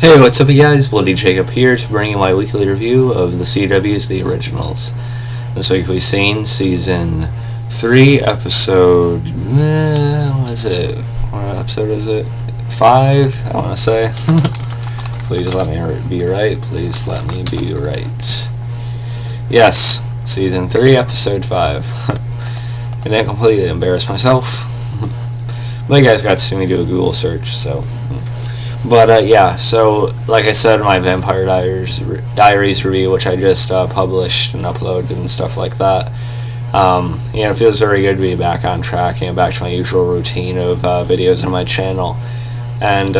Hey, what's up, you guys? Bloody Jacob here to bring you my weekly review of the CW's The Originals. This week we've seen Season 3, Episode... what is it? What episode is it? 5, I want to say. Please let me be right. Please let me be right. Yes, Season 3, Episode 5. I didn't completely embarrass myself. But you guys got to see me do a Google search, so... But yeah, so like I said, my Vampire Diaries review, which I just published and uploaded and stuff like that, it feels very good to be back on track, back to my usual routine of videos on my channel. And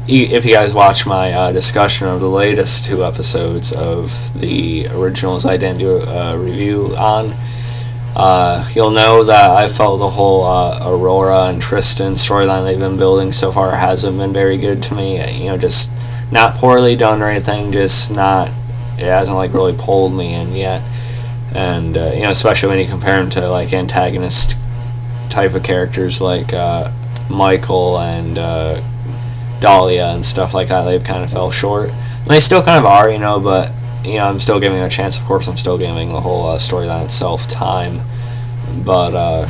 if you guys watch my discussion of the latest 2 episodes of the originals I didn't do a review on, you'll know that I felt the whole Aurora and Tristan storyline they've been building so far hasn't been very good to me. Just not poorly done or anything, just not, it hasn't like really pulled me in yet. And especially when you compare them to like antagonist type of characters like Michael and Dahlia and stuff like that, they've kind of fell short. And they still kind of are, but I'm still giving it a chance. Of course, I'm still giving the whole storyline itself time. But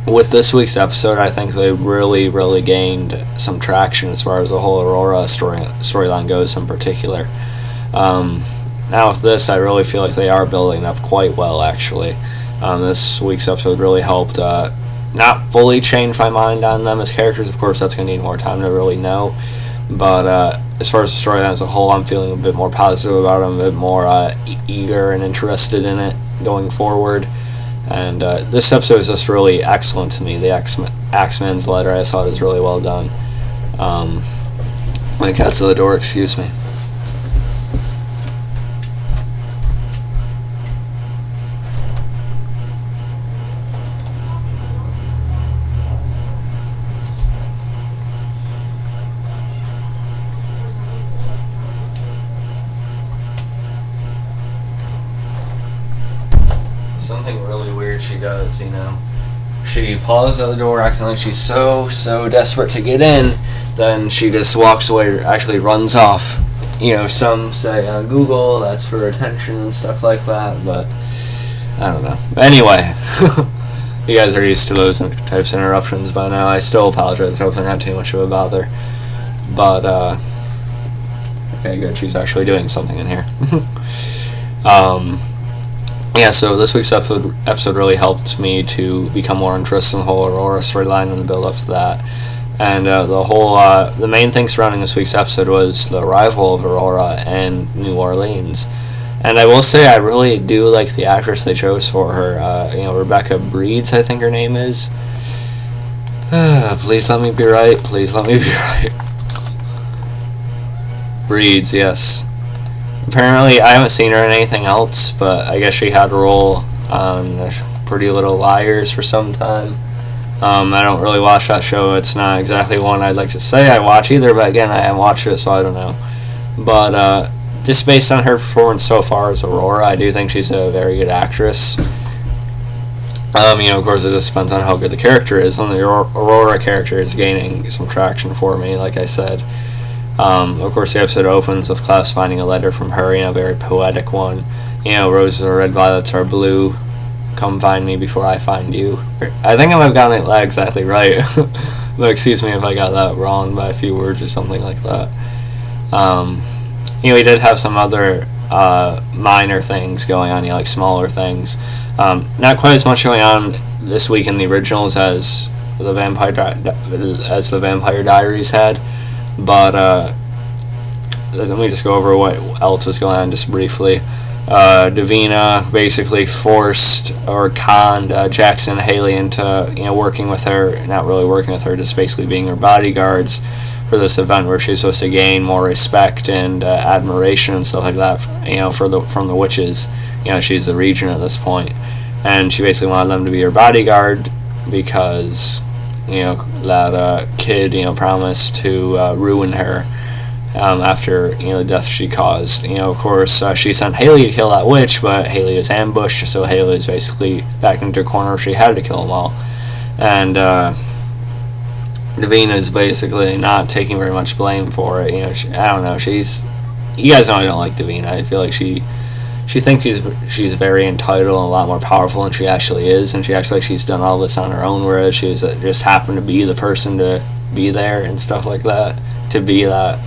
with this week's episode, I think they really gained some traction as far as the whole Aurora storyline goes in particular. Now with this, I really feel like they are building up quite well, actually. This week's episode really helped not fully change my mind on them as characters. Of course, that's going to need more time to really know. But as far as the storyline as a whole, I'm feeling a bit more positive about it. I'm a bit more eager and interested in it going forward. And this episode is just really excellent to me. The Axeman's letter, I thought, is really well done. My cat's at the door, excuse me. Something really weird she does, She pauses at the door acting like she's so desperate to get in, then she just walks away, or actually runs off. Some say on Google that's for attention and stuff like that, but I don't know. Anyway, you guys are used to those types of interruptions by now. I still apologize, I hope they're not too much of a bother. But, okay, good, she's actually doing something in here. Yeah, so this week's episode really helped me to become more interested in the whole Aurora storyline and the build-up to that. And the main thing surrounding this week's episode was the arrival of Aurora in New Orleans. And I will say I really do like the actress they chose for her. Rebecca Breeds, I think her name is. Please let me be right. Please let me be right. Breeds, yes. Apparently, I haven't seen her in anything else, but I guess she had a role on Pretty Little Liars for some time. I don't really watch that show. It's not exactly one I'd like to say I watch either, but again, I haven't watched it, so I don't know. But just based on her performance so far as Aurora, I do think she's a very good actress. Of course, it just depends on how good the character is, and the Aurora character is gaining some traction for me, like I said. Of course, the episode opens with Klaus finding a letter from her, a very poetic one. Roses are red, violets are blue. Come find me before I find you. I think I might have gotten that exactly right. But excuse me if I got that wrong by a few words or something like that. We did have some other minor things going on, like smaller things. Not quite as much going on this week in the originals as the Vampire Diaries had. But let me just go over what else was going on just briefly. Davina basically forced or conned Jackson and Haley into working with her, not really working with her, just basically being her bodyguards for this event where she's supposed to gain more respect and admiration and stuff like that. From the witches. She's the regent at this point, and she basically wanted them to be her bodyguard because that kid promised to ruin her after the death she caused. Of course, she sent Haley to kill that witch, but Haley was ambushed, so Haley was basically back into a corner where she had to kill them all. And Davina's basically not taking very much blame for it. I don't know. You guys know I don't like Davina. I feel like she thinks she's very entitled and a lot more powerful than she actually is, and she acts like she's done all this on her own, whereas she's just happened to be the person to be there and stuff like that, to be that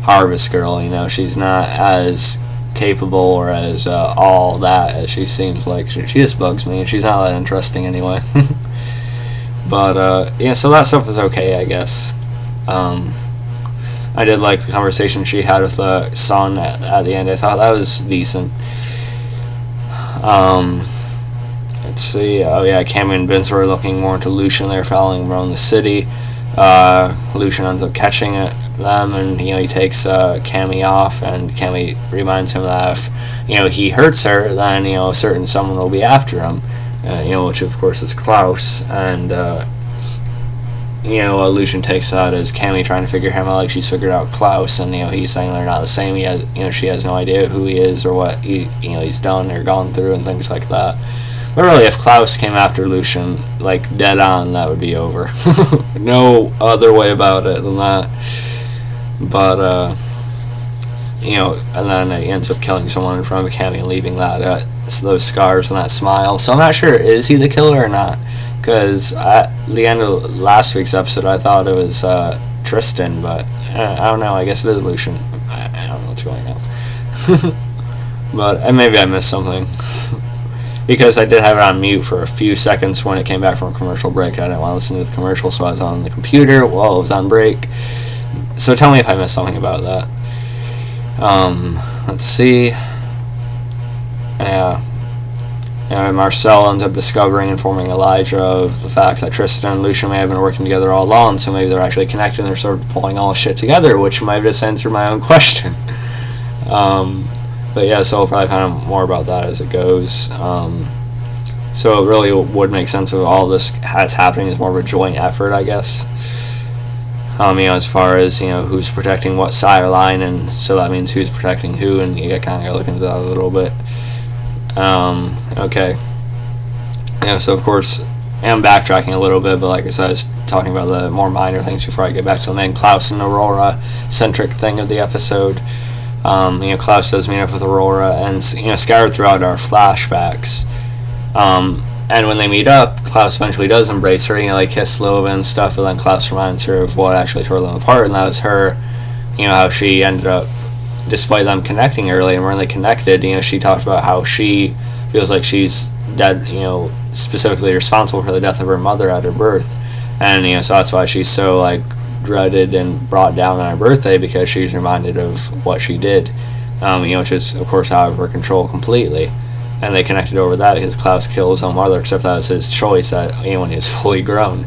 harvest girl. She's not as capable or as all that as she seems like. She just bugs me, and she's not that interesting anyway. But so that stuff was okay, I guess. I did like the conversation she had with the son at the end. I thought that was decent. Let's see. Oh yeah, Cammy and Vince were looking more into Lucian. They're following around the city. Lucian ends up catching them, and he takes Cammy off, and Cammy reminds him that if he hurts her, then a certain someone will be after him. Which of course is Klaus, and Lucian takes that as Cammy trying to figure him out, like she's figured out Klaus, and he's saying they're not the same. She has no idea who he is or what he's done or gone through and things like that. But really, if Klaus came after Lucian like dead on, that would be over. No other way about it than that. But and then he ends up killing someone in front of Cammy and leaving those scars and that smile. So I'm not sure, is he the killer or not? Because at the end of last week's episode, I thought it was Tristan, but I don't know. I guess it is Lucian. I don't know what's going on. But maybe I missed something. Because I did have it on mute for a few seconds when it came back from a commercial break. I didn't want to listen to the commercial, so I was on the computer while it was on break. So tell me if I missed something about that. Let's see. Yeah. Marcel ends up discovering, informing Elijah of the fact that Tristan and Lucian may have been working together all along, so maybe they're actually connected and they're sort of pulling all shit together, which might just answer my own question. But yeah, so I'll probably find out more about that as it goes. So it really would make sense if all this that's happening is more of a joint effort, I guess. As far as who's protecting what side or line, and so that means who's protecting who, and you kind of got to look into that a little bit. Okay. So of course, I'm backtracking a little bit, but like I said, I was talking about the more minor things before I get back to the main Klaus and Aurora centric thing of the episode. Klaus does meet up with Aurora, and scattered throughout our flashbacks. And when they meet up, Klaus eventually does embrace her, they kiss a little bit and stuff, but then Klaus reminds her of what actually tore them apart, and that was her, how she ended up, despite them connecting early and when they connected, she talked about how she feels like she's dead, specifically responsible for the death of her mother at her birth, and so that's why she's so dreaded and brought down on her birthday, because she's reminded of what she did, which is of course out of her control completely. And they connected over that because Klaus killed his own mother, except that was his choice when he was fully grown.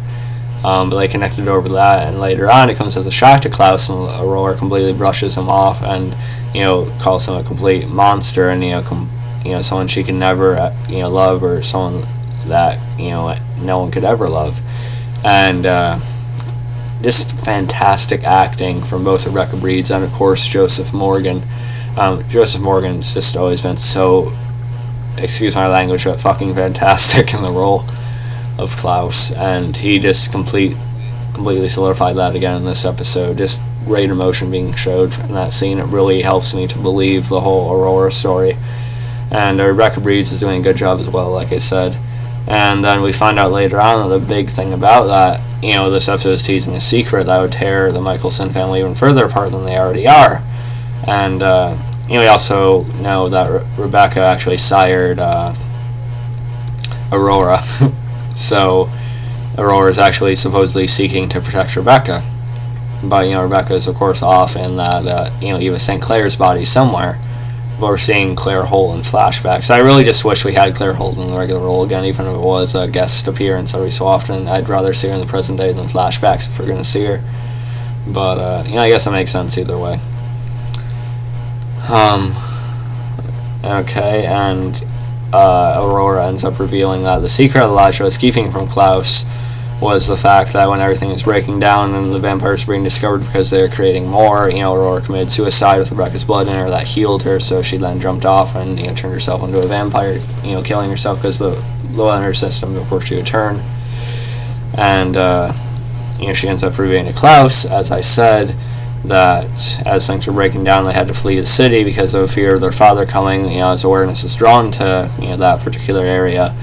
But they connected over that, and later on it comes as a shock to Klaus, and Aurora completely brushes him off and calls him a complete monster, and someone she can never love, or someone that no one could ever love. And just fantastic acting from both Rebecca Breeds and of course Joseph Morgan. Joseph Morgan's just always been so, excuse my language, but fucking fantastic in the role of Klaus, and he just completely solidified that again in this episode. Just great emotion being showed in that scene. It really helps me to believe the whole Aurora story, and Rebecca Breeds is doing a good job as well, like I said. And then we find out later on that the big thing about that, this episode is teasing a secret that would tear the Michelson family even further apart than they already are. And we also know that Rebecca actually sired Aurora. So Aurora is actually supposedly seeking to protect Rebecca. But, Rebecca is of course off in that, Eva St. Clair's body somewhere. But we're seeing Claire Holt in flashbacks. I really just wish we had Claire Holt in the regular role again, even if it was a guest appearance every so often. I'd rather see her in the present day than flashbacks if we're going to see her. But, I guess it makes sense either way. Okay, and Aurora ends up revealing that the secret Elijah was keeping from Klaus was the fact that when everything was breaking down and the vampires were being discovered because they were creating more, Aurora committed suicide with Rebecca's blood in her that healed her, so she then jumped off and turned herself into a vampire, killing herself because the blood in her system, of course, she would turn. And she ends up revealing to Klaus, as I said, that as things were breaking down, they had to flee the city because of fear of their father coming. As awareness is drawn to that particular area,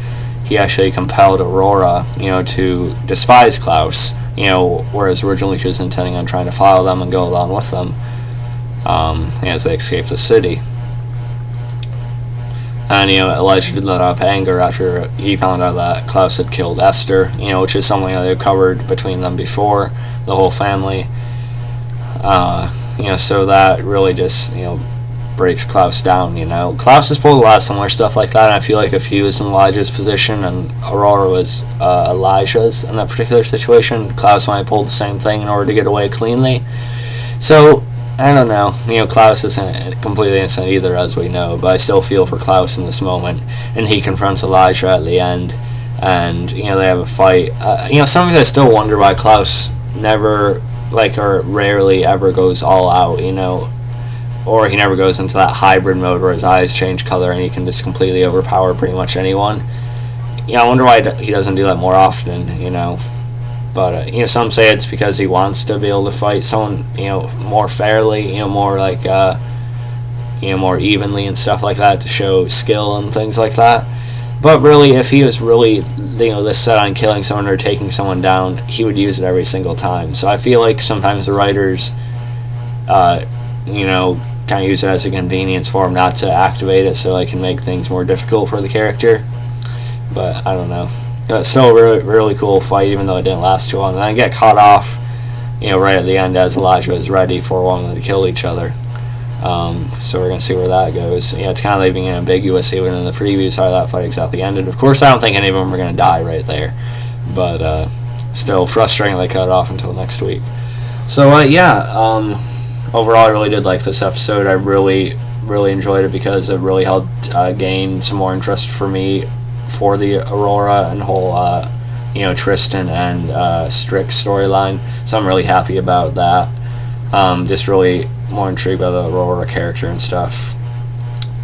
he actually compelled Aurora, to despise Klaus, whereas originally she was intending on trying to follow them and go along with them as they escape the city. And, allegedly let off anger after he found out that Klaus had killed Esther, which is something that they've covered between them before, the whole family. So that really just, breaks Klaus down, Klaus has pulled a lot of similar stuff like that, and I feel like if he was in Elijah's position and Aurora was Elijah's in that particular situation, Klaus might have pulled the same thing in order to get away cleanly. So, I don't know. Klaus isn't completely innocent either, as we know, but I still feel for Klaus in this moment, and he confronts Elijah at the end, and, they have a fight. Sometimes I still wonder why Klaus never, or rarely ever goes all out, or he never goes into that hybrid mode where his eyes change color and he can just completely overpower pretty much anyone. I wonder why he doesn't do that more often, But, some say it's because he wants to be able to fight someone, more fairly, more more evenly and stuff like that to show skill and things like that. But really, if he was really, this set on killing someone or taking someone down, he would use it every single time. So I feel like sometimes the writers, kind of use it as a convenience for him not to activate it so they can make things more difficult for the character. But I don't know. It's still a really, really cool fight, even though it didn't last too long. And I get caught off, right at the end as Elijah is ready for one of them to kill each other. So we're going to see where that goes. It's kind of leaving it ambiguous even in the previews how that fight exactly ended. Of course, I don't think any of them are going to die right there. But still frustrating they cut it off until next week. So, overall, I really did like this episode. I really, really enjoyed it because it really helped gain some more interest for me for the Aurora and whole, Tristan and Strick storyline. So I'm really happy about that. Just really more intrigued by the Aurora character and stuff.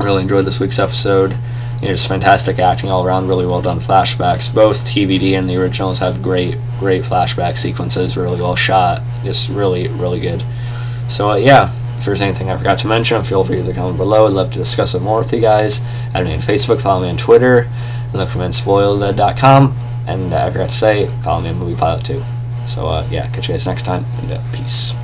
Really enjoyed this week's episode. Just fantastic acting all around, really well done flashbacks. Both TVD and the originals have great flashback sequences, really well shot. Just really, really good. So, if there's anything I forgot to mention, feel free to comment below. I'd love to discuss it more with you guys. Add me on Facebook, follow me on Twitter, and look for me on spoiled.com. And I forgot to say, follow me on Movie Pilot too. So, catch you guys next time, and peace.